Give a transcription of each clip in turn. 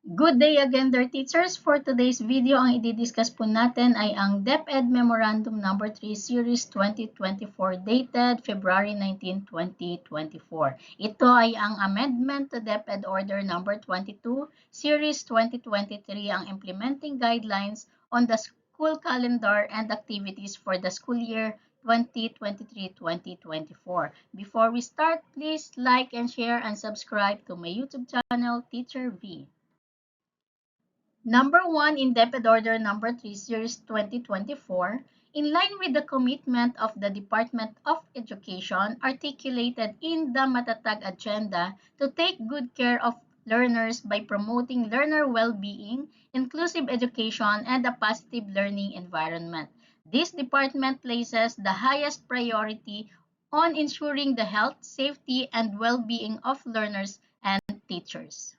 Good day again, dear teachers. For today's video, ang i-discuss po natin ay ang DepEd Memorandum Number 3 Series 2024 dated February 19, 2024. Ito ay ang amendment to DepEd Order Number 22 Series 2023, ang implementing guidelines on the school calendar and activities for the school year 2023-2024. Before we start, please like and share and subscribe to my YouTube channel, Teacher V. Number 1 in DepEd Order Number 3 Series 2024, in line with the commitment of the Department of Education articulated in the Matatag Agenda to take good care of learners by promoting learner well-being, inclusive education, and a positive learning environment. This department places the highest priority on ensuring the health, safety, and well-being of learners and teachers.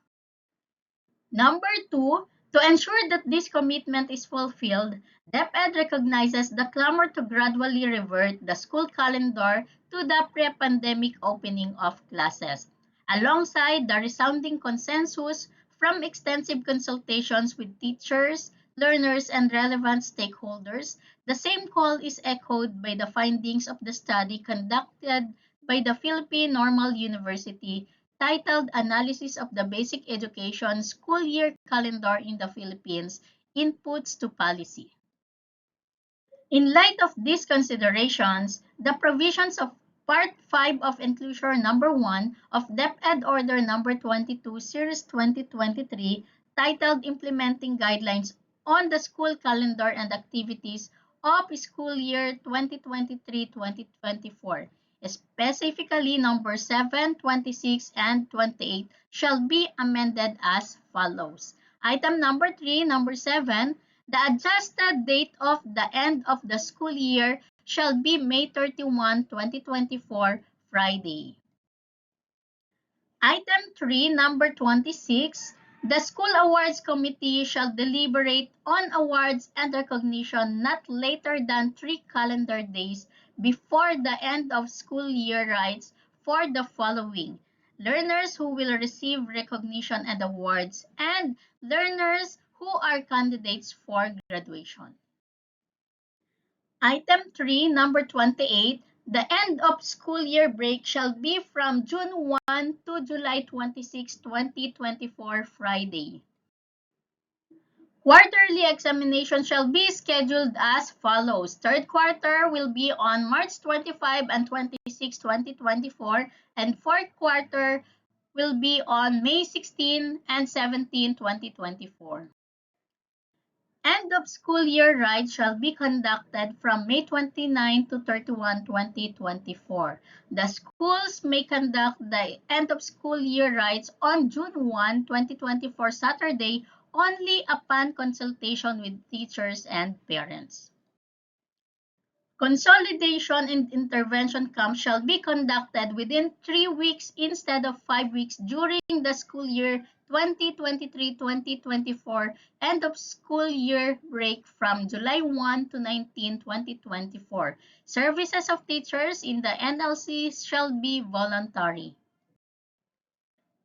Number 2, to ensure that this commitment is fulfilled, DepEd recognizes the clamor to gradually revert the school calendar to the pre-pandemic opening of classes. Alongside the resounding consensus from extensive consultations with teachers, learners, and relevant stakeholders, the same call is echoed by the findings of the study conducted by the Philippine Normal University titled Analysis of the Basic Education School Year Calendar in the Philippines, Inputs to Policy. In light of these considerations, the provisions of Part 5 of Enclosure Number 1 of DepEd Order Number 22, Series 2023, titled Implementing Guidelines on the School Calendar and Activities of School Year 2023-2024, specifically number 7, 26, and 28, shall be amended as follows. Item number 3, number 7, the adjusted date of the end of the school year shall be May 31, 2024, Friday. Item 3, number 26, the School Awards Committee shall deliberate on awards and recognition not later than 3 calendar days before the end of school year rights for the following: learners who will receive recognition and awards, and learners who are candidates for graduation. Item 3, number 28, the end of school year break shall be from June 1 to July 26, 2024, Friday. Quarterly examination shall be scheduled as follows. Third quarter will be on March 25 and 26, 2024, and fourth quarter will be on May 16 and 17, 2024. End of school year rides shall be conducted from May 29 to 31, 2024. The schools may conduct the end of school year rides on June 1, 2024, Saturday, only upon consultation with teachers and parents. Consolidation and intervention camps shall be conducted within 3 weeks instead of 5 weeks during the school year 2023-2024, end of school year break from July 1 to 19, 2024. Services of teachers in the NLC shall be voluntary.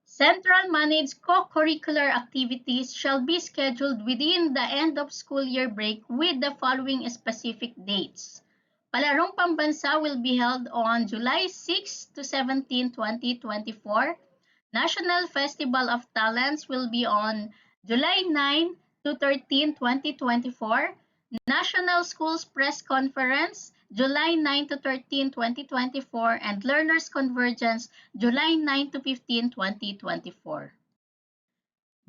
Central managed co-curricular activities shall be scheduled within the end of school year break with the following specific dates. Palarong Pambansa will be held on July 6 to 17, 2024. National Festival of Talents will be on July 9 to 13, 2024. National Schools Press Conference, July 9 to 13, 2024, and Learners Convergence, July 9 to 15, 2024.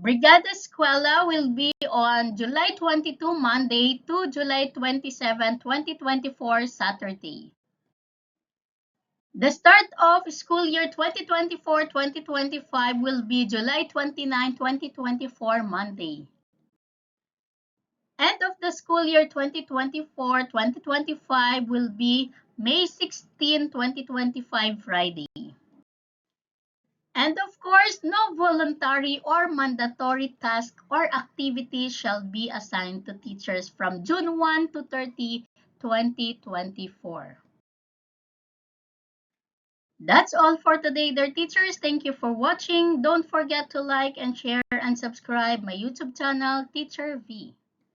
Brigada Eskwela will be on July 22, Monday to July 27, 2024, Saturday. The start of school year 2024-2025 will be July 29, 2024, Monday. End of the school year 2024-2025 will be May 16, 2025, Friday. And of course, no voluntary or mandatory task or activities shall be assigned to teachers from June 1 to 30, 2024. That's all for today, dear teachers. Thank you for watching. Don't forget to like and share and subscribe my YouTube channel, Teacher V.